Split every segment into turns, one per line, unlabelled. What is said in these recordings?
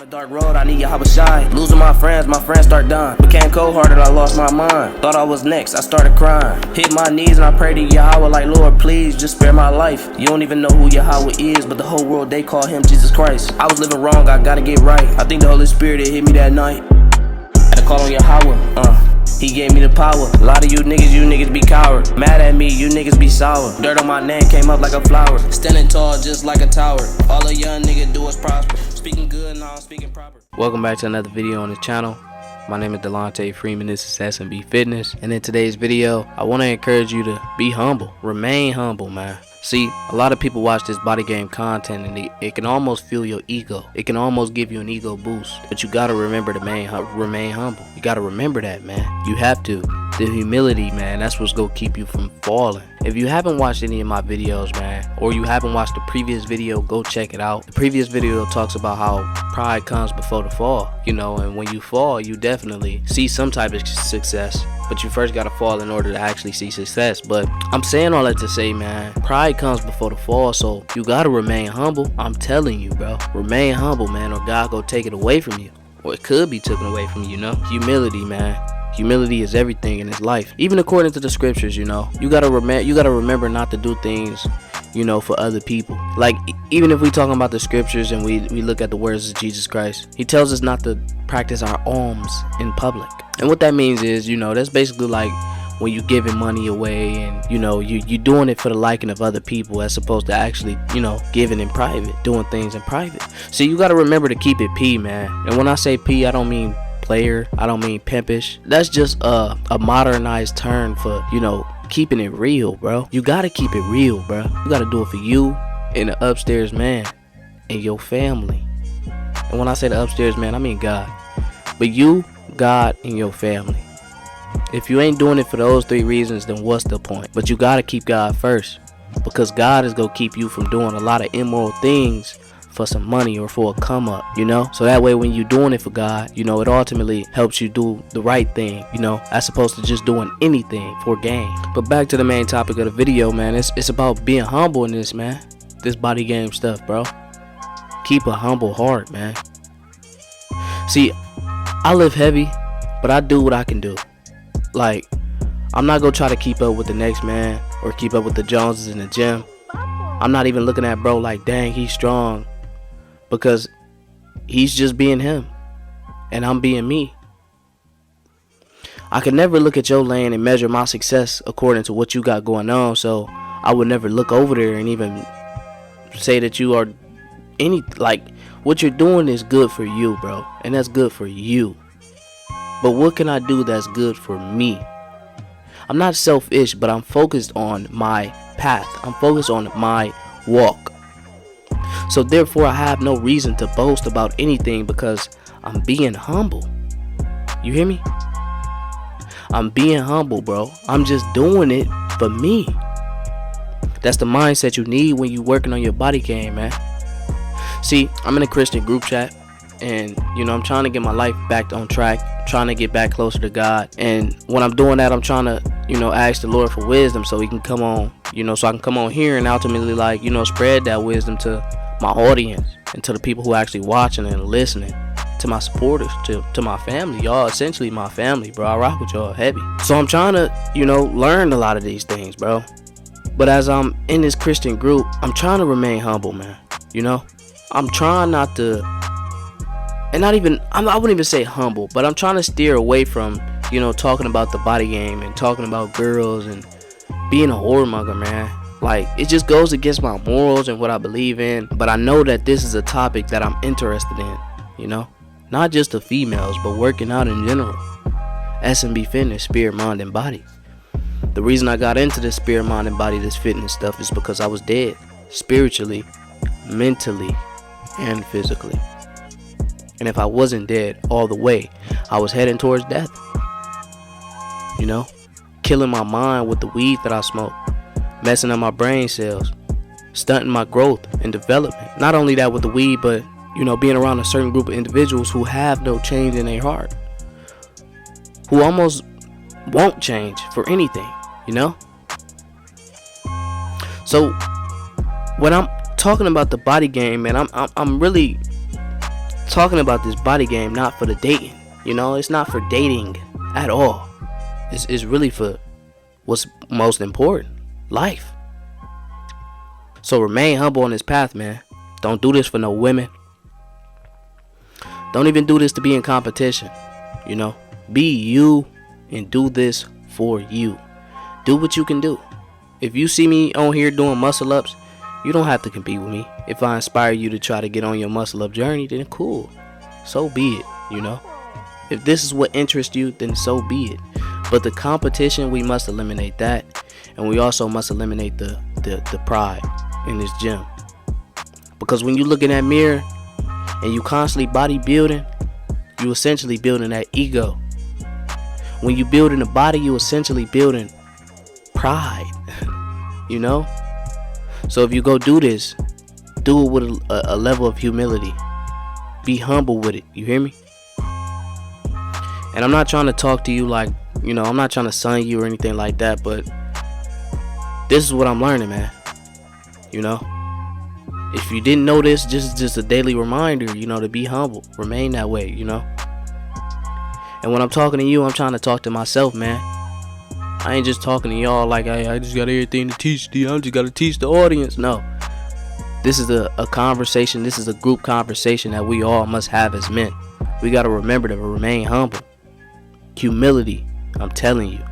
a dark road, I need Yahweh shine. Losing my friends start dying. Became cold-hearted, I lost my mind. Thought I was next, I started crying. Hit my knees and I prayed to Yahweh like, Lord, please, just spare my life. You don't even know who Yahweh is, but the whole world, they call him Jesus Christ. I was living wrong, I gotta get right. I think the Holy Spirit, it hit me that night. Had to call on Yahweh, he gave me the power. A lot of you niggas be coward. Mad at me, you niggas be sour. Dirt on my name came up like a flower. Standing tall just like a tower. All a young nigga do is prosper. Speaking good, now I'm speaking proper.
Welcome back to another video on the channel. My name is Delonte Freeman. This is S.M.B Fitness. And in today's video, I want to encourage you to be humble. Remain humble, man. See, a lot of people watch this body game content and it can almost fuel your ego. It can almost give you an ego boost. But you gotta remember to remain humble. You gotta remember that, man. You have to. The humility, man, that's what's gonna keep you from falling. If you haven't watched any of my videos, man, or you haven't watched the previous video, go check it out. The previous video talks about how pride comes before the fall, you know, and when you fall, you definitely see some type of success. But you first gotta fall in order to actually see success. But I'm saying all that to say, man, pride comes before the fall, so you gotta remain humble. I'm telling you, bro, remain humble, man, or God go take it away from you, or it could be taken away from you, you know. Humility, man. Humility is everything in this life. Even according to the scriptures, you know, you gotta remember not to do things, you know, for other people. Like, even if we talking about the scriptures and we look at the words of Jesus Christ, he tells us not to practice our alms in public. And what that means is, you know, that's basically like when you giving money away and, you know, you doing it for the liking of other people as opposed to actually, you know, giving in private, doing things in private. So you got to remember to keep it P, man. And when I say P, I don't mean player, I don't mean pimpish. That's just a modernized term for, you know, keeping it real, bro. You got to keep it real, bro. You got to do it for you and the upstairs man and your family. And when I say the upstairs man, I mean God. But you, God, and your family. If you ain't doing it for those three reasons, then what's the point? But you gotta keep God first, because God is gonna keep you from doing a lot of immoral things for some money or for a come up, you know. So that way, when you're doing it for God, you know, it ultimately helps you do the right thing, you know, as opposed to just doing anything for gain. But back to the main topic of the video, man. It's about being humble in this, man. This body game stuff, bro. Keep a humble heart, man. See, I live heavy, but I do what I can do. Like, I'm not gonna try to keep up with the next man or keep up with the Joneses in the gym. I'm not even looking at bro like, dang, he's strong, because he's just being him and I'm being me. I can never look at your lane and measure my success according to what you got going on, so I would never look over there and even say that you are like, what you're doing is good for you, bro, and that's good for you. But what can I do that's good for me? I'm not selfish, but I'm focused on my path. I'm focused on my walk. So therefore, I have no reason to boast about anything because I'm being humble. You hear me? I'm being humble, bro. I'm just doing it for me. That's the mindset you need when you're working on your body game, man. See, I'm in a Christian group chat, and, you know, I'm trying to get my life back on track, trying to get back closer to God. And when I'm doing that, I'm trying to, you know, ask the Lord for wisdom so he can come on, you know, so I can come on here and ultimately, like, you know, spread that wisdom to my audience and to the people who are actually watching and listening, to my supporters, to my family. Y'all essentially my family, bro. I rock with y'all heavy. So I'm trying to, you know, learn a lot of these things, bro. But as I'm in this Christian group, I'm trying to remain humble, man. You know, I'm trying not to, and I wouldn't even say humble, but I'm trying to steer away from, you know, talking about the body game and talking about girls and being a whoremonger, man. Like, it just goes against my morals and what I believe in. But I know that this is a topic that I'm interested in, you know, not just the females, but working out in general. S.M.B Fitness, spirit, mind, and body. The reason I got into this spirit, mind, and body, this fitness stuff, is because I was dead, spiritually, mentally, and physically. And if I wasn't dead all the way, I was heading towards death. You know, killing my mind with the weed that I smoke, messing up my brain cells, stunting my growth and development. Not only that with the weed, but, you know, being around a certain group of individuals who have no change in their heart, who almost won't change for anything, you know. So when I'm talking about the body game, man, I'm really talking about this body game not for the dating. You know, it's not for dating at all. It's really for what's most important, life. So remain humble on this path, man. Don't do this for no women. Don't even do this to be in competition. You know, be you and do this for you. Do what you can do. If you see me on here doing muscle ups, you don't have to compete with me. If I inspire you to try to get on your muscle up journey, then cool. So be it, you know. If this is what interests you, then so be it. But the competition, we must eliminate that. And we also must eliminate the pride in this gym. Because when you look in that mirror and you constantly bodybuilding, you essentially building that ego. When you building a body, you essentially building pride. You know? So if you go do this, do it with a level of humility. Be humble with it. You hear me? And I'm not trying to talk to you like, you know, I'm not trying to son you or anything like that, but this is what I'm learning, man. You know? If you didn't know this, just a daily reminder, you know, to be humble. Remain that way, you know? And when I'm talking to you, I'm trying to talk to myself, man. I ain't just talking to y'all like I just got everything to teach you. I just got to teach the audience. No. This is a conversation. This is a group conversation that we all must have as men. We got to remember to remain humble. Humility, I'm telling you.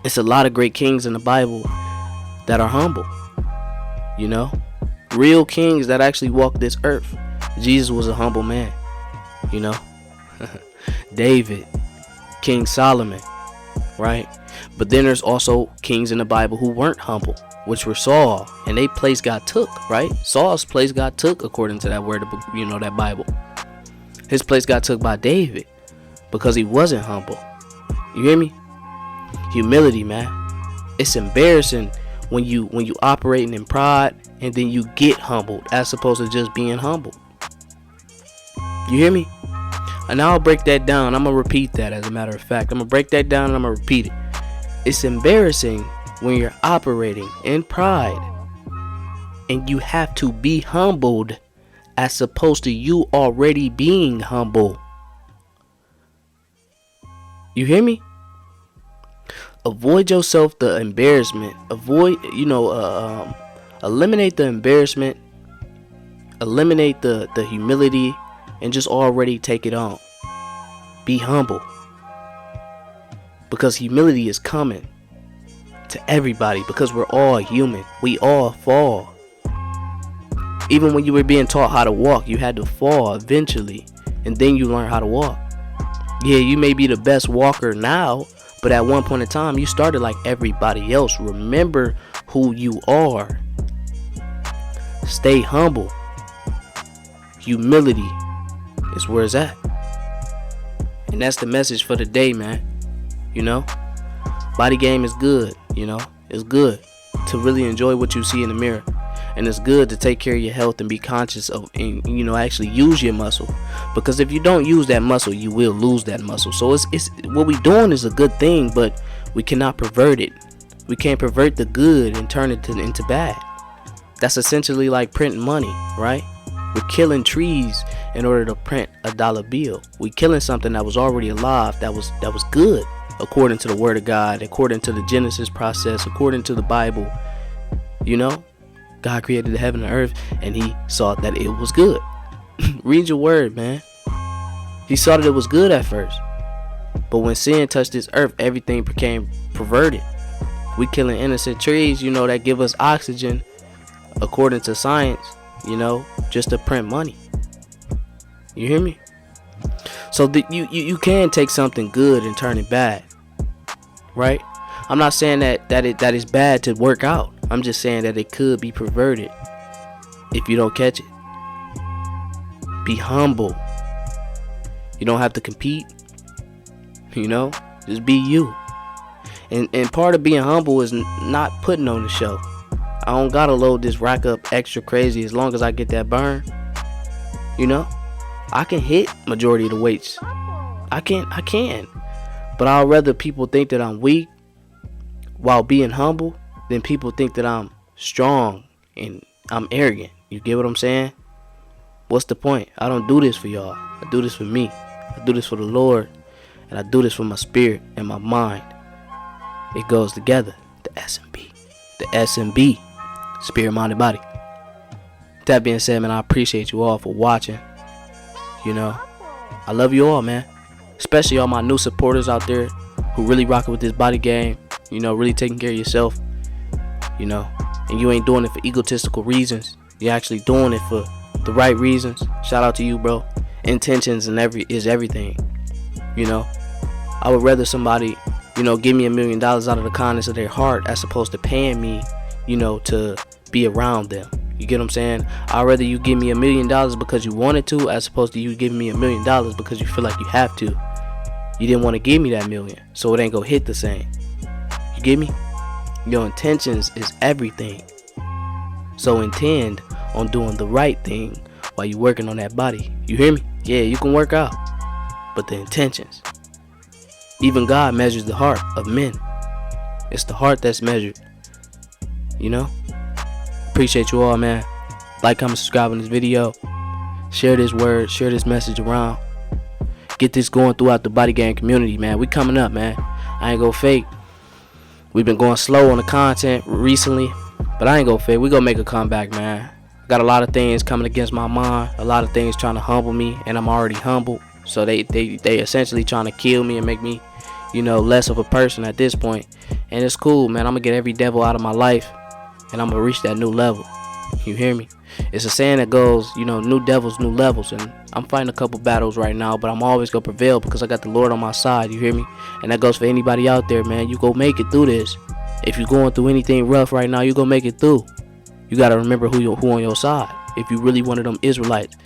It's a lot of great kings in the Bible that are humble. You know? Real kings that actually walk this earth. Jesus was a humble man. You know? David, King Solomon, right? But then there's also kings in the Bible who weren't humble, which were Saul, and their place got took, right? Saul's place got took according to that word, you know, that Bible. His place got took by David because he wasn't humble. You hear me? Humility, man. It's embarrassing when you operating in pride and then you get humbled as opposed to just being humble. You hear me? And I'll break that down. I'm going to repeat that as a matter of fact. I'm going to break that down and I'm going to repeat it. It's embarrassing when you're operating in pride and you have to be humbled as opposed to you already being humble. You hear me? Avoid yourself the embarrassment. Eliminate the embarrassment. Eliminate the humility. And just already take it on. Be humble. Because humility is coming to everybody. Because we're all human. We all fall. Even when you were being taught how to walk, you had to fall eventually. And then you learn how to walk. Yeah, you may be the best walker now. But at one point in time, you started like everybody else. Remember who you are. Stay humble. Humility is where it's at. And that's the message for the day, man. You know, body game is good. You know, it's good to really enjoy what you see in the mirror. And it's good to take care of your health and be conscious of, and you know, actually use your muscle. Because if you don't use that muscle, you will lose that muscle. So it's what we doing is a good thing, but we cannot pervert it. We can't pervert the good and turn it into bad. That's essentially like printing money, right? We're killing trees in order to print a dollar bill. We're killing something that was already alive, that was good, according to the Word of God, according to the Genesis process, according to the Bible. You know, God created the heaven and earth, and He saw that it was good. Read your Word, man. He saw that it was good at first, but when sin touched this earth, everything became perverted. We killing innocent trees, you know, that give us oxygen, according to science. You know, just to print money. You hear me? So you can take something good and turn it bad, right? I'm not saying that is bad to work out. I'm just saying that it could be perverted if you don't catch it. Be humble. You don't have to compete. You know, just be you. And part of being humble is not putting on the show. I don't gotta load this rack up extra crazy as long as I get that burn. You know, I can hit majority of the weights. I can. But I'd rather people think that I'm weak while being humble than people think that I'm strong and I'm arrogant. You get what I'm saying? What's the point? I don't do this for y'all. I do this for me. I do this for the Lord. And I do this for my spirit and my mind. It goes together. The S.M.B. The S.M.B. Spirit, mind, and body. That being said, man, I appreciate you all for watching. You know, I love you all, man. Especially all my new supporters out there who really rocking with this body game. You know, really taking care of yourself. You know, and you ain't doing it for egotistical reasons. You're actually doing it for the right reasons. Shout out to you, bro. Intentions and is everything. You know, I would rather somebody, you know, give me $1 million out of the kindness of their heart as opposed to paying me, you know, to be around them. You get what I'm saying? I'd rather you give me $1 million because you wanted to, as opposed to you giving me $1 million because you feel like you have to. You didn't want to give me that million, so it ain't gonna hit the same. You get me? Your intentions is everything. So intend on doing the right thing while you working on that body. You hear me? Yeah, you can work out, but the intentions. Even God measures the heart of men. It's the heart that's measured. You know? Appreciate you all, man. Like, comment, subscribe on this video. Share this word, share this message around. Get this going throughout the body gang community, man. We coming up, man. I ain't gonna fake. We've been going slow on the content recently, but I ain't gonna fake. We gonna make a comeback, man. Got a lot of things coming against my mind, a lot of things trying to humble me, and I'm already humble. So they essentially trying to kill me and make me, you know, less of a person at this point. And it's cool, man. I'm gonna get every devil out of my life, and I'm gonna reach that new level. You hear me? It's a saying that goes, you know, new devils, new levels. And I'm fighting a couple battles right now, but I'm always gonna prevail because I got the Lord on my side. You hear me? And that goes for anybody out there, man. You go make it through this. If you're going through anything rough right now, you gonna make it through. You gotta remember who on your side. If you really one of them Israelites.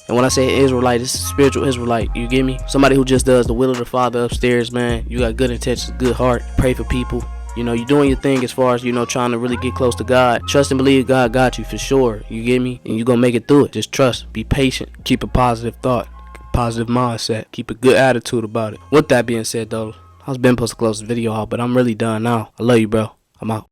And when I say Israelite, it's a spiritual Israelite. You get me? Somebody who just does the will of the Father upstairs, man. You got good intentions, good heart. Pray for people. You know, you're doing your thing as far as, you know, trying to really get close to God. Trust and believe God got you for sure. You get me? And you're going to make it through it. Just trust. Be patient. Keep a positive thought. Positive mindset. Keep a good attitude about it. With that being said, though, I was been supposed to close the video out, but I'm really done now. I love you, bro. I'm out.